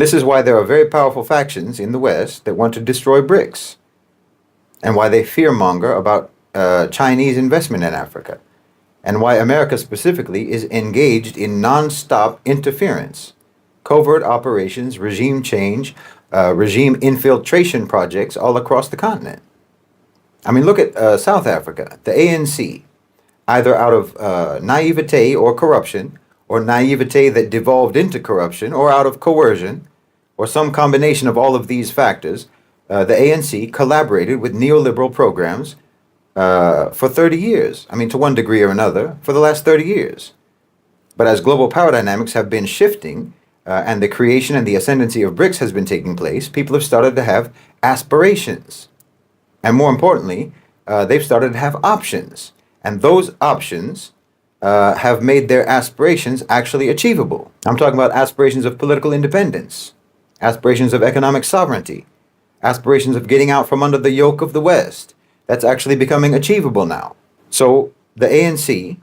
This is why there are very powerful factions in the West that want to destroy BRICS, and why they fearmonger about Chinese investment in Africa, and why America specifically is engaged in non-stop interference, covert operations, regime change, regime infiltration projects all across the continent. I mean, look at South Africa, the ANC, either out of naivete or corruption, or naivete that devolved into corruption, or out of coercion, or some combination of all of these factors, the ANC collaborated with neoliberal programs for 30 years. I mean, to one degree or another, for the last 30 years. But as global power dynamics have been shifting, and the creation and the ascendancy of BRICS has been taking place, people have started to have aspirations. And more importantly, they've started to have options. And those options have made their aspirations actually achievable. I'm talking about aspirations of political independence, aspirations of economic sovereignty, aspirations of getting out from under the yoke of the West. That's actually becoming achievable now. So the ANC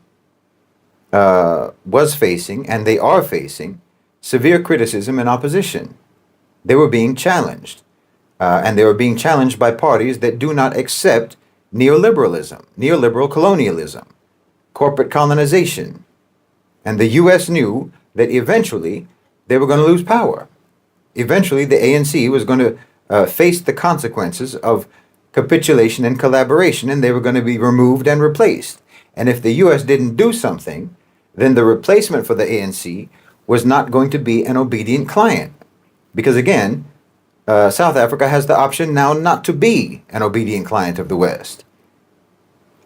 was facing, and they are facing, severe criticism and opposition. They were being challenged. And they were being challenged by parties that do not accept neoliberalism, neoliberal colonialism, corporate colonization. And the U.S. knew that eventually they were going to lose power. Eventually the ANC was going to face the consequences of capitulation and collaboration, and they were going to be removed and replaced. And if the U.S. didn't do something, then the replacement for the ANC was not going to be an obedient client. Because again, South Africa has the option now not to be an obedient client of the West.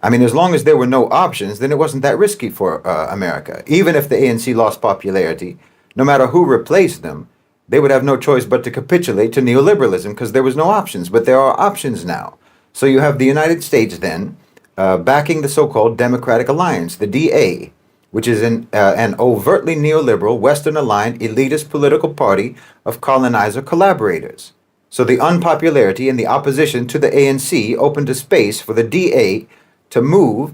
I mean, as long as there were no options, then it wasn't that risky for America. Even if the ANC lost popularity, no matter who replaced them, they would have no choice but to capitulate to neoliberalism because there was no options. But there are options now. So you have the United States then backing the so-called Democratic Alliance, the DA, which is an overtly neoliberal, Western-aligned, elitist political party of colonizer collaborators. So the unpopularity and the opposition to the ANC opened a space for the DA to move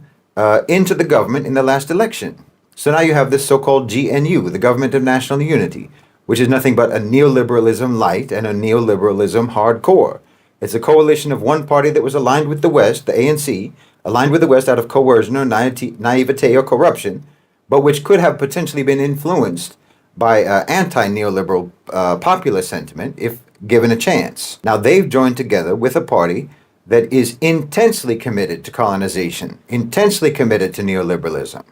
into the government in the last election. So now you have this so-called GNU, the Government of National Unity, which is nothing but a neoliberalism light and a neoliberalism hardcore. It's a coalition of one party that was aligned with the West, the ANC, aligned with the West out of coercion or naivete or corruption, but which could have potentially been influenced by anti-neoliberal populist sentiment if given a chance. Now they've joined together with a party that is intensely committed to colonization, intensely committed to neoliberalism.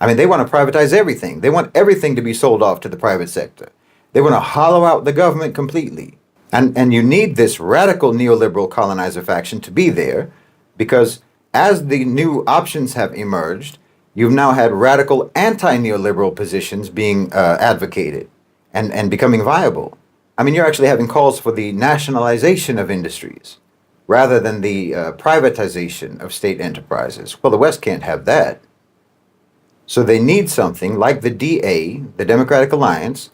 I mean, they want to privatize everything. They want everything to be sold off to the private sector. They want to hollow out the government completely. And you need this radical neoliberal colonizer faction to be there, because as the new options have emerged, you've now had radical anti-neoliberal positions being advocated and becoming viable. I mean, you're actually having calls for the nationalization of industries rather than the privatization of state enterprises. Well, the West can't have that. So they need something like the DA, the Democratic Alliance,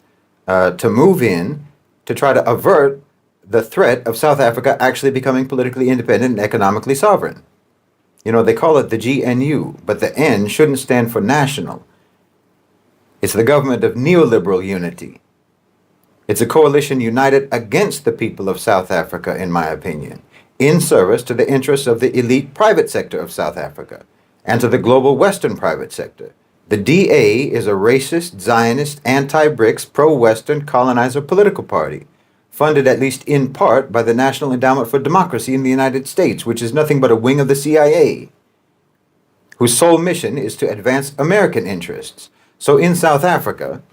to move in to try to avert the threat of South Africa actually becoming politically independent and economically sovereign. You know, they call it the GNU, but the N shouldn't stand for national. It's the government of neoliberal unity. It's a coalition united against the people of South Africa, in my opinion, in service to the interests of the elite private sector of South Africa and to the global Western private sector. The DA is a racist, Zionist, anti-BRICS, pro-Western colonizer political party, funded at least in part by the National Endowment for Democracy in the United States, which is nothing but a wing of the CIA, whose sole mission is to advance American interests. So in South Africa,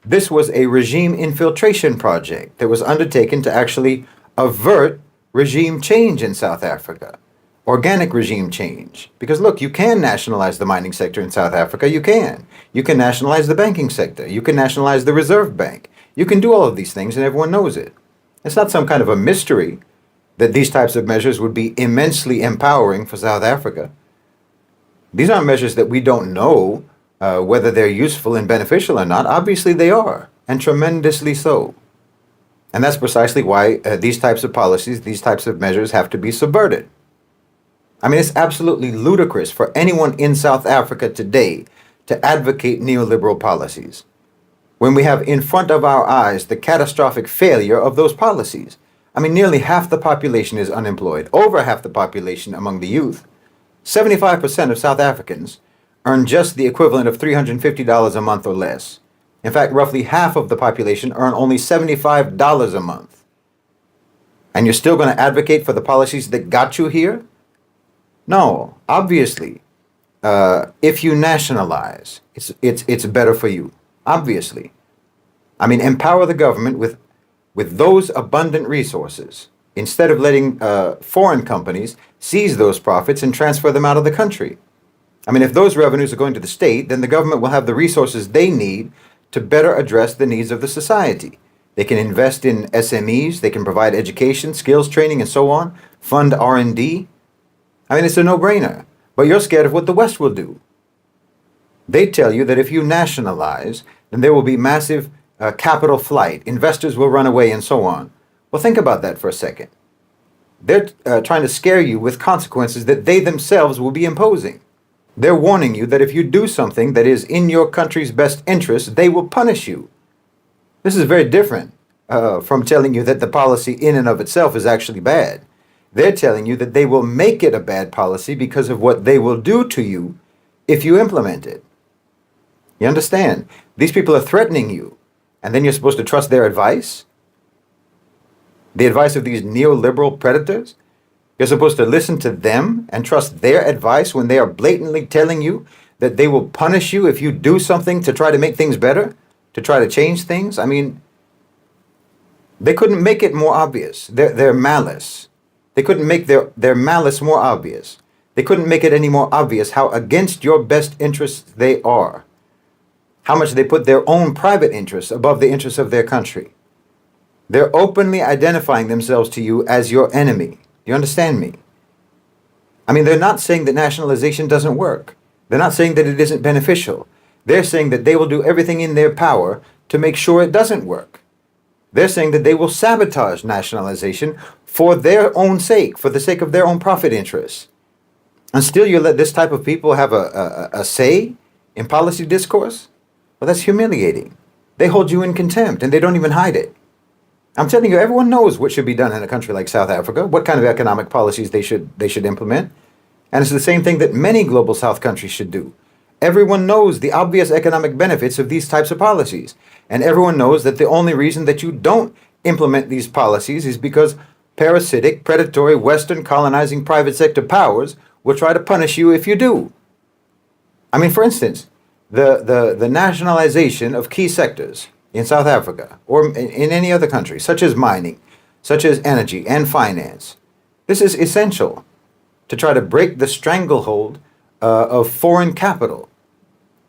this was a regime infiltration project that was undertaken to actually avert regime change in South Africa, organic regime change. Because look, you can nationalize the mining sector in South Africa, you can. You can nationalize the banking sector, you can nationalize the Reserve Bank. You can do all of these things and everyone knows it. It's not some kind of a mystery that these types of measures would be immensely empowering for South Africa. These aren't measures that we don't know whether they're useful and beneficial or not. Obviously they are, and tremendously so. And that's precisely why these types of policies, these types of measures have to be subverted. I mean, it's absolutely ludicrous for anyone in South Africa today to advocate neoliberal policies. when we have in front of our eyes the catastrophic failure of those policies. I mean, nearly half the population is unemployed, over half the population among the youth. 75% of South Africans earn just the equivalent of $350 a month or less. In fact, roughly half of the population earn only $75 a month. And you're still going to advocate for the policies that got you here? No, obviously, if you nationalize, it's better for you. Obviously. I mean, empower the government with those abundant resources instead of letting foreign companies seize those profits and transfer them out of the country. I mean, if those revenues are going to the state, then the government will have the resources they need to better address the needs of the society. They can invest in SMEs, they can provide education, skills training, and so on, fund R&D. I mean, it's a no-brainer. But you're scared of what the West will do. They tell you that if you nationalize, then there will be massive capital flight, investors will run away, and so on. Well, think about that for a second. They're trying to scare you with consequences that they themselves will be imposing. They're warning you that if you do something that is in your country's best interest, they will punish you. This is very different from telling you that the policy in and of itself is actually bad. They're telling you that they will make it a bad policy because of what they will do to you if you implement it. You understand? These people are threatening you, and then you're supposed to trust their advice? The advice of these neoliberal predators? You're supposed to listen to them and trust their advice when they are blatantly telling you that they will punish you if you do something to try to make things better, to try to change things? I mean, they couldn't make it more obvious, their malice. They couldn't make their malice more obvious. They couldn't make it any more obvious how against your best interests they are. How much they put their own private interests above the interests of their country. They're openly identifying themselves to you as your enemy. You understand me? I mean, they're not saying that nationalization doesn't work. They're not saying that it isn't beneficial. They're saying that they will do everything in their power to make sure it doesn't work. They're saying that they will sabotage nationalization for their own sake, for the sake of their own profit interests. And still you let this type of people have a say in policy discourse? Well, that's humiliating. They hold you in contempt and they don't even hide it. I'm telling you, everyone knows what should be done in a country like South Africa, what kind of economic policies they should implement. And it's the same thing that many global South countries should do. Everyone knows the obvious economic benefits of these types of policies. And everyone knows that the only reason that you don't implement these policies is because parasitic, predatory, Western colonizing private sector powers will try to punish you if you do. I mean, for instance, the nationalization of key sectors in South Africa or in any other country, such as mining, such as energy and finance. This is essential to try to break the stranglehold of foreign capital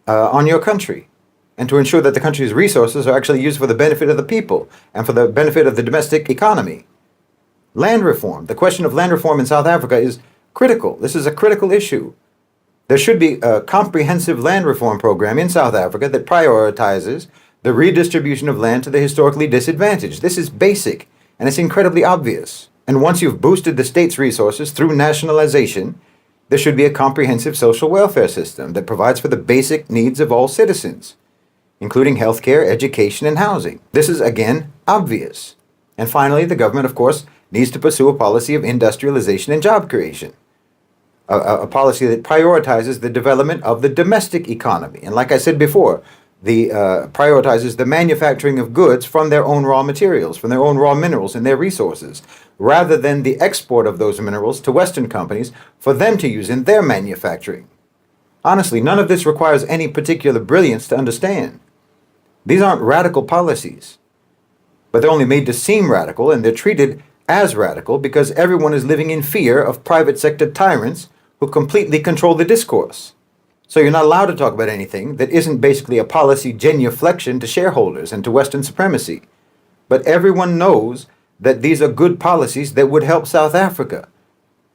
on your country and to ensure that the country's resources are actually used for the benefit of the people and for the benefit of the domestic economy. Land reform. The question of land reform in South Africa is critical. This is a critical issue. There should be a comprehensive land reform program in South Africa that prioritizes the redistribution of land to the historically disadvantaged. This is basic, and it's incredibly obvious. And once you've boosted the state's resources through nationalization, there should be a comprehensive social welfare system that provides for the basic needs of all citizens, including healthcare, education, and housing. This is, again, obvious. And finally, the government, of course, needs to pursue a policy of industrialization and job creation, a policy that prioritizes the development of the domestic economy. And like I said before, prioritizes the manufacturing of goods from their own raw materials, from their own raw minerals and their resources, rather than the export of those minerals to Western companies for them to use in their manufacturing. Honestly, none of this requires any particular brilliance to understand. These aren't radical policies, but they're only made to seem radical, and they're treated as radical because everyone is living in fear of private sector tyrants who completely control the discourse. So you're not allowed to talk about anything that isn't basically a policy genuflection to shareholders and to Western supremacy. But everyone knows that these are good policies that would help South Africa,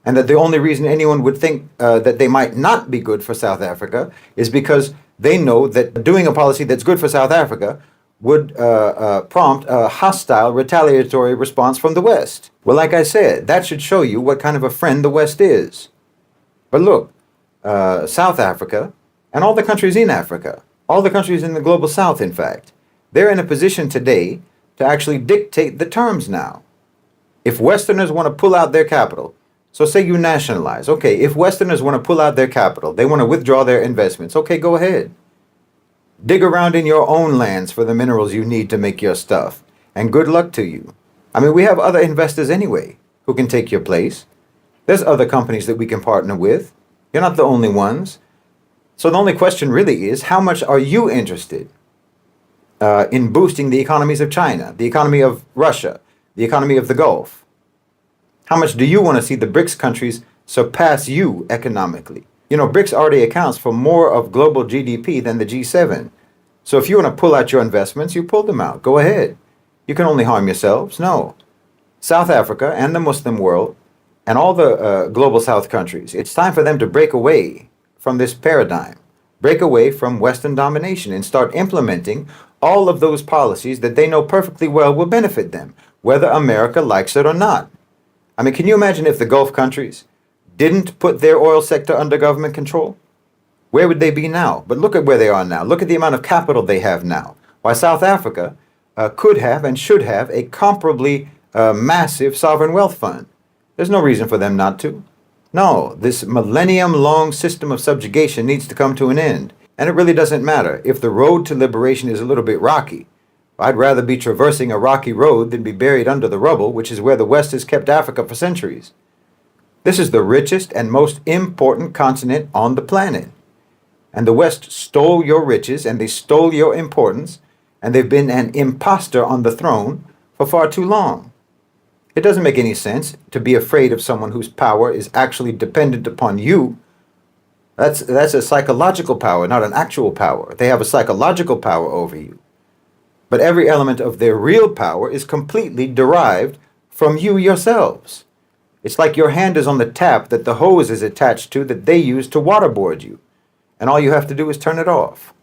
and that the only reason anyone would think that they might not be good for South Africa is because they know that doing a policy that's good for South Africa would prompt a hostile, retaliatory response from the West. Well, like I said, that should show you what kind of a friend the West is. But look, South Africa, and all the countries in Africa, all the countries in the global South, in fact, they're in a position today to actually dictate the terms now. If Westerners want to pull out their capital, so say you nationalize, okay, if Westerners want to pull out their capital, they want to withdraw their investments, okay, go ahead. Dig around in your own lands for the minerals you need to make your stuff, and good luck to you. I mean, we have other investors anyway who can take your place. There's other companies that we can partner with. You're not the only ones. So the only question really is, how much are you interested in boosting the economies of China, the economy of Russia, the economy of the Gulf? How much do you want to see the BRICS countries surpass you economically? You know, BRICS already accounts for more of global GDP than the G7. So if you want to pull out your investments, you pull them out. Go ahead. You can only harm yourselves. No. South Africa and the Muslim world and all the global South countries, it's time for them to break away from this paradigm, break away from Western domination and start implementing all of those policies that they know perfectly well will benefit them, whether America likes it or not. I mean, can you imagine if the Gulf countries didn't put their oil sector under government control? Where would they be now? But look at where they are now. Look at the amount of capital they have now. Why, South Africa could have and should have a comparably massive sovereign wealth fund. There's no reason for them not to. No, this millennium-long system of subjugation needs to come to an end. And it really doesn't matter if the road to liberation is a little bit rocky. I'd rather be traversing a rocky road than be buried under the rubble, which is where the West has kept Africa for centuries. This is the richest and most important continent on the planet. And the West stole your riches and they stole your importance, and they've been an imposter on the throne for far too long. It doesn't make any sense to be afraid of someone whose power is actually dependent upon you. That's a psychological power, not an actual power. They have a psychological power over you. But every element of their real power is completely derived from you yourselves. It's like your hand is on the tap that the hose is attached to that they use to waterboard you. And all you have to do is turn it off.